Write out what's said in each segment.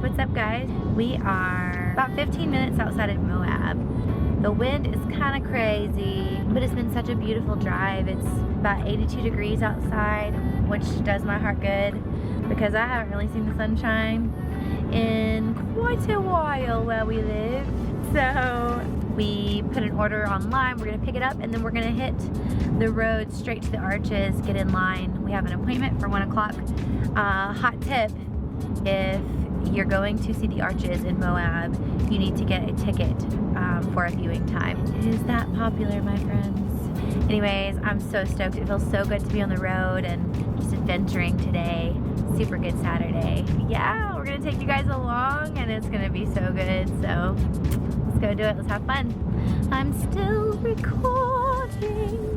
What's up, guys? We are about 15 minutes outside of Moab. The wind is kind of crazy, but it's been such a beautiful drive. It's about 82 degrees outside, which does my heart good because I haven't really seen the sunshine in quite a while where we live. So we put an order online, we're gonna pick it up, and then we're gonna hit the road straight to the Arches, get in line. We have an appointment for 1 o'clock. Hot tip, if you're going to see the Arches in Moab, you need to get a ticket for a viewing time. It is that popular, my friends. Anyways, I'm so stoked. It feels so good to be on the road and just adventuring today. Super good Saturday. Yeah, we're gonna take you guys along and it's gonna be so good. So let's go do it, let's have fun. I'm still recording.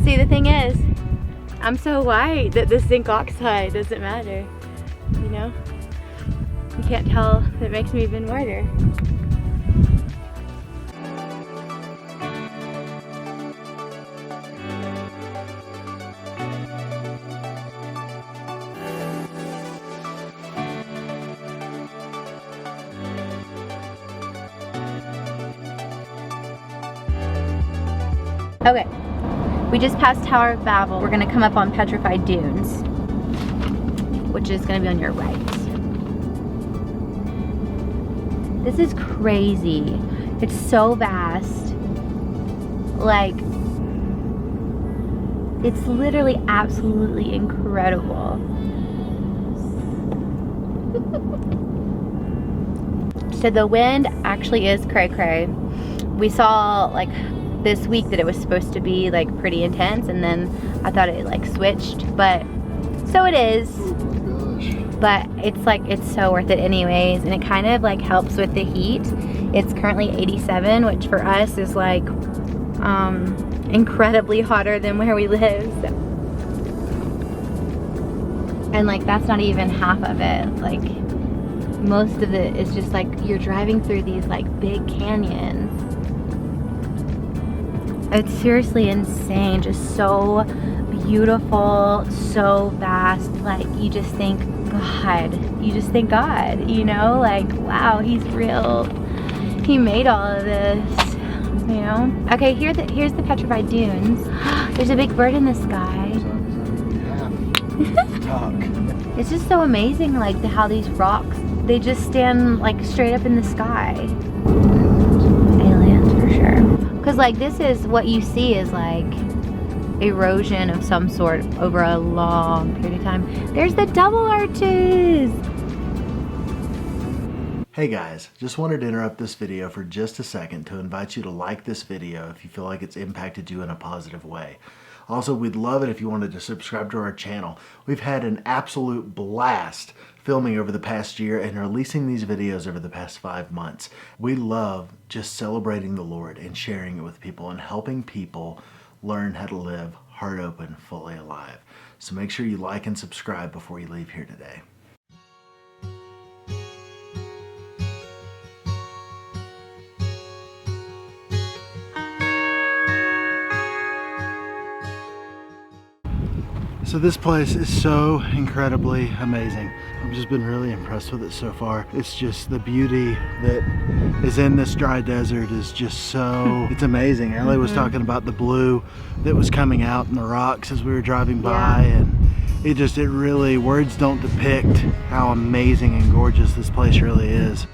See, the thing is, I'm so white that the zinc oxide doesn't matter, you know? You can't tell, that makes me even whiter. Okay. We just passed Tower of Babel. We're gonna come up on Petrified Dunes, which is gonna be on your right. This is crazy. It's so vast. Like, it's literally absolutely incredible. So the wind actually is cray cray. We saw like this week that it was supposed to be like pretty intense, and then I thought it like switched, but so it is. But it's like, it's so worth it anyways, and it kind of like helps with the heat. It's currently 87, which for us is like incredibly hotter than where we live. So. And like that's not even half of it. Like most of it is just like you're driving through these like big canyons. It's seriously insane, just so beautiful, so vast. Like you just think God, you know, like wow, he's real. He made all of this, you know. Okay, here's the Petrified Dunes. There's a big bird in the sky. It's just so amazing, like how these rocks, they just stand like straight up in the sky. Aliens for sure. Because like this is what you see is like erosion of some sort over a long period of time. There's the double arches. Hey guys, just wanted to interrupt this video for just a second to invite you to like this video if you feel like it's impacted you in a positive way. Also, we'd love it if you wanted to subscribe to our channel. We've had an absolute blast filming over the past year and releasing these videos over the past 5 months. We love just celebrating the Lord and sharing it with people and helping people learn how to live heart open, fully alive. So make sure you like and subscribe before you leave here today. So this place is so incredibly amazing. I've just been really impressed with it so far. It's just the beauty that is in this dry desert is just so, it's amazing. Ellie was talking about the blue that was coming out in the rocks as we were driving by, and it really, words don't depict how amazing and gorgeous this place really is.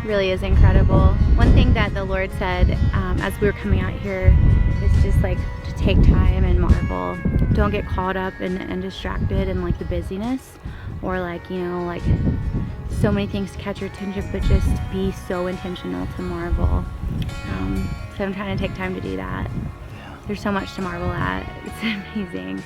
Really is incredible. One thing that the Lord said as we were coming out here is just like to take time and marvel. Don't get caught up and distracted in like the busyness. or like, you know, like so many things to catch your attention, but just be so intentional to marvel. So I'm trying to take time to do that. Yeah. There's so much to marvel at. It's amazing.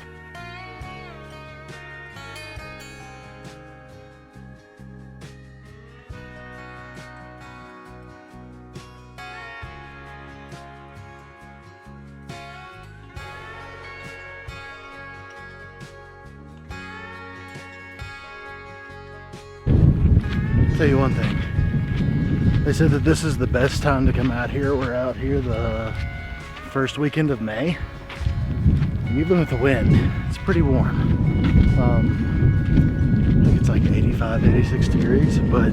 Tell you one thing. They said that this is the best time to come out here. We're out here the first weekend of May. And even with the wind, it's pretty warm. I think it's like 85, 86 degrees, but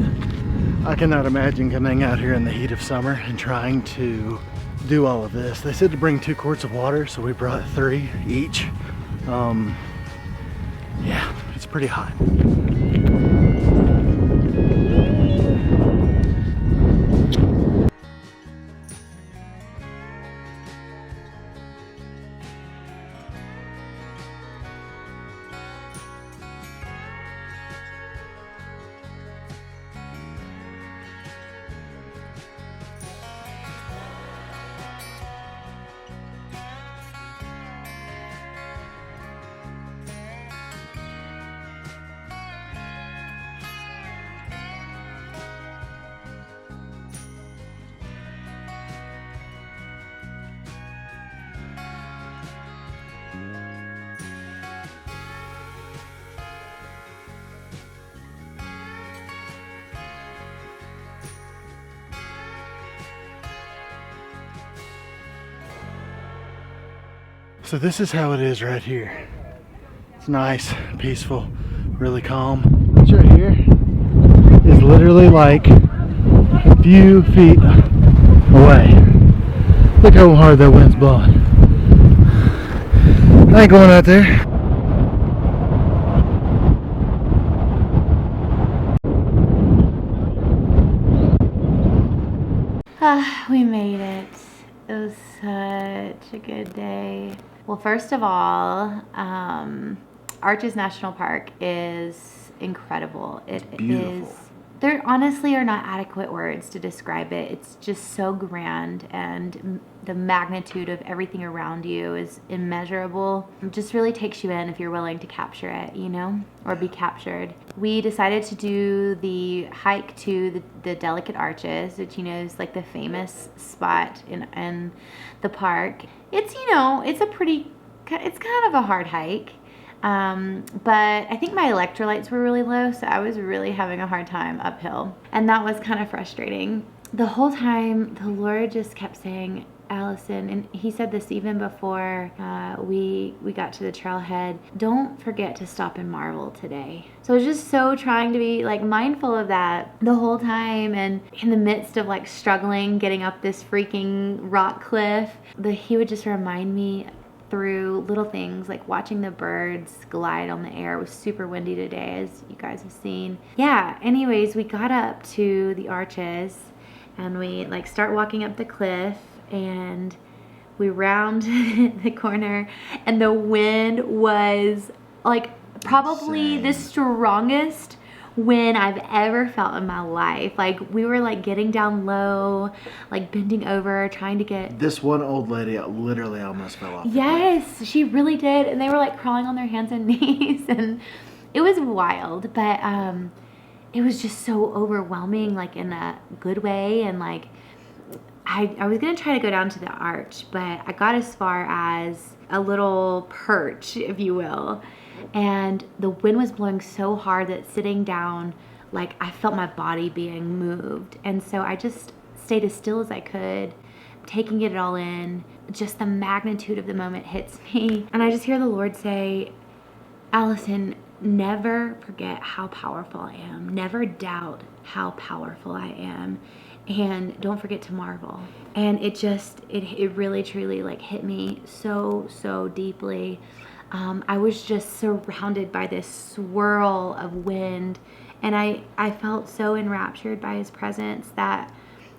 I cannot imagine coming out here in the heat of summer and trying to do all of this. They said to bring 2 quarts of water, so we brought 3 each. Yeah, it's pretty hot. So this is how it is right here. It's nice, peaceful, really calm. This right here is literally like a few feet away. Look how hard that wind's blowing. I ain't going out there. We made it. It was such a good day. Well, first of all, Arches National Park is incredible. It beautiful. There honestly are not adequate words to describe it. It's just so grand, and the magnitude of everything around you is immeasurable. It just really takes you in if you're willing to capture it, you know, or be captured. We decided to do the hike to the Delicate Arches, which, you know, is like the famous spot in the park. It's, you know, it's kind of a hard hike. But I think my electrolytes were really low, so I was really having a hard time uphill. And that was kind of frustrating. The whole time, the Lord just kept saying, Alison, and he said this even before we got to the trailhead, don't forget to stop and marvel today. So I was just so trying to be like mindful of that the whole time, and in the midst of like struggling getting up this freaking rock cliff, he would just remind me through little things like watching the birds glide on the air. It was super windy today, as you guys have seen. Yeah, anyways, we got up to the Arches and we like start walking up the cliff, and we round the corner, and the wind was like probably the strongest wind I've ever felt in my life. Like we were like getting down low, like bending over, trying to get... This one old lady literally almost fell off. Yes, she really did. And they were like crawling on their hands and knees, and it was wild, but it was just so overwhelming, like in a good way. And like I was gonna try to go down to the arch, but I got as far as a little perch, if you will, and the wind was blowing so hard that sitting down, like I felt my body being moved. And so I just stayed as still as I could, taking it all in. Just the magnitude of the moment hits me, and I just hear the Lord say, Alison, never forget how powerful I am. Never doubt how powerful I am. And don't forget to marvel. And it just, it really truly like hit me so deeply. I was just surrounded by this swirl of wind, and I felt so enraptured by his presence that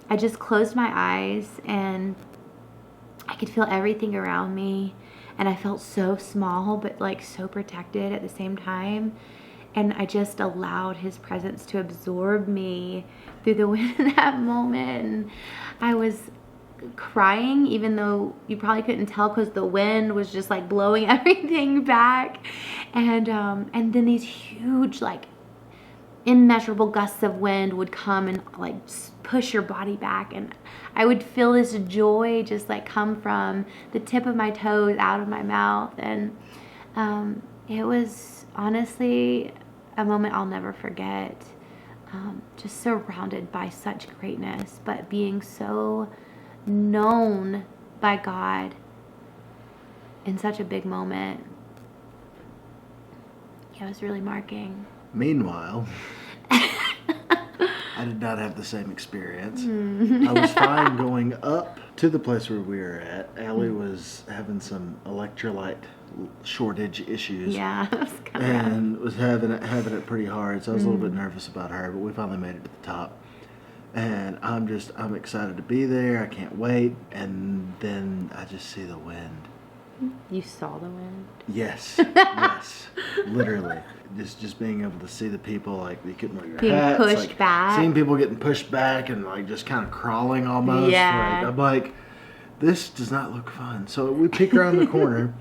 I just closed my eyes and I could feel everything around me, and I felt so small but like so protected at the same time. And I just allowed his presence to absorb me through the wind in that moment. And I was crying, even though you probably couldn't tell because the wind was just like blowing everything back. And then these huge, like, immeasurable gusts of wind would come and like push your body back, and I would feel this joy just like come from the tip of my toes out of my mouth. And it was honestly a moment I'll never forget. Just surrounded by such greatness, but being so known by God in such a big moment. Yeah, it was really marking. Meanwhile, I did not have the same experience. I was fine going up to the place where we were at. Allie was having some electrolyte shortage issues. Yeah, it was coming and was having it pretty hard. So I was a little bit nervous about her, but we finally made it to the top. And I'm excited to be there. I can't wait. And then I just see the wind. You saw the wind? Yes, yes, literally. Just being able to see the people, like, you couldn't wear your hats. Being pushed like, back. Seeing people getting pushed back and like just kind of crawling almost. Yeah. Like, I'm like, this does not look fun. So we peek around the corner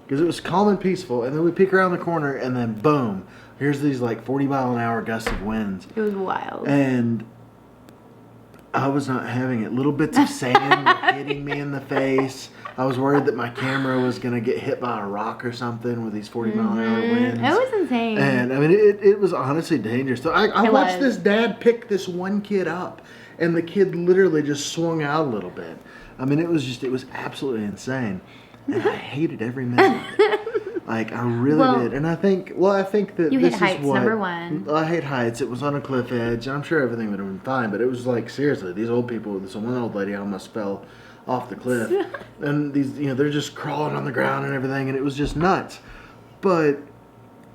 because it was calm and peaceful, and then we peek around the corner, and then boom, here's these like 40-mile-an-hour gusts of winds. It was wild. And I was not having it. Little bits of sand were hitting me in the face. I was worried that my camera was going to get hit by a rock or something with these 40-mile-an-hour winds. It was insane. And, I mean, it was honestly dangerous. So I watched this dad pick this one kid up, and the kid literally just swung out a little bit. I mean, it was absolutely insane. And I hated every minute of it. Like, I really did. And I think that you this hate heights, is what... number one. I hate heights. It was on a cliff edge, and I'm sure everything would have been fine, but it was like, seriously, these old people, this one old lady almost fell off the cliff. And these, they're just crawling on the ground and everything, and it was just nuts. But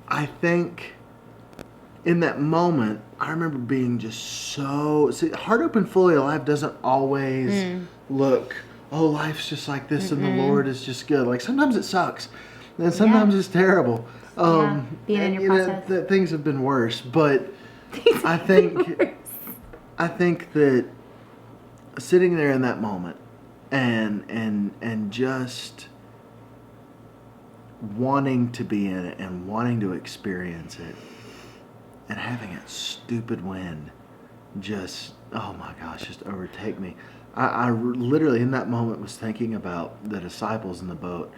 I think in that moment, I remember being just so... See, Heart Open Fully Alive doesn't always look, oh, life's just like this and the Lord is just good. Like, sometimes it sucks. And sometimes it's terrible. Being in your process. Things have been worse. But I think that sitting there in that moment and just wanting to be in it and wanting to experience it and having that stupid wind just, oh my gosh, just overtake me. I literally in that moment was thinking about the disciples in the boat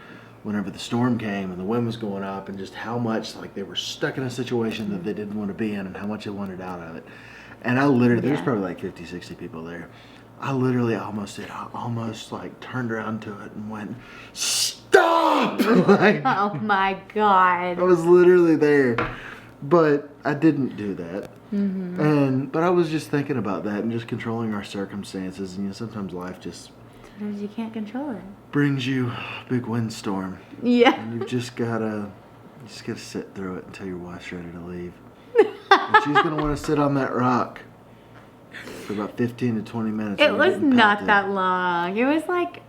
whenever the storm came and the wind was going up, and just how much like they were stuck in a situation that they didn't want to be in and how much they wanted out of it. And I literally, there's probably like 50, 60 people there. I literally almost like turned around to it and went, stop! Like, oh my God. I was literally there, but I didn't do that. But I was just thinking about that and just controlling our circumstances. And sometimes life just... Sometimes you can't control it. Brings you a big windstorm. Yeah. And you've just gotta sit through it until your wife's ready to leave. And she's gonna want to sit on that rock for about 15 to 20 minutes. It was not that long. It was like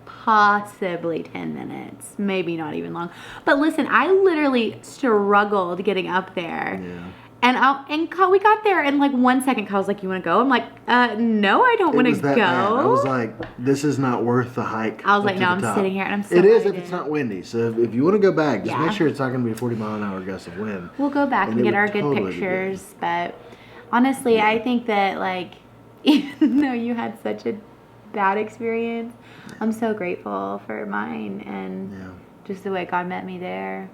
possibly 10 minutes, maybe not even long. But listen, I literally struggled getting up there. Yeah. And we got there in like 1 second. Kyle's like, "You want to go?" I'm like, "No, I don't want to go." I was like, "This is not worth the hike." I was like, "No, I'm sitting here and I'm so." It is if it's not windy. So if you want to go back, just Yeah. make sure it's not going to be a 40-mile-an-hour gust of wind. We'll go back and it get would our good totally be pictures. But honestly, I think that like, even though you had such a bad experience, I'm so grateful for mine and just the way God met me there.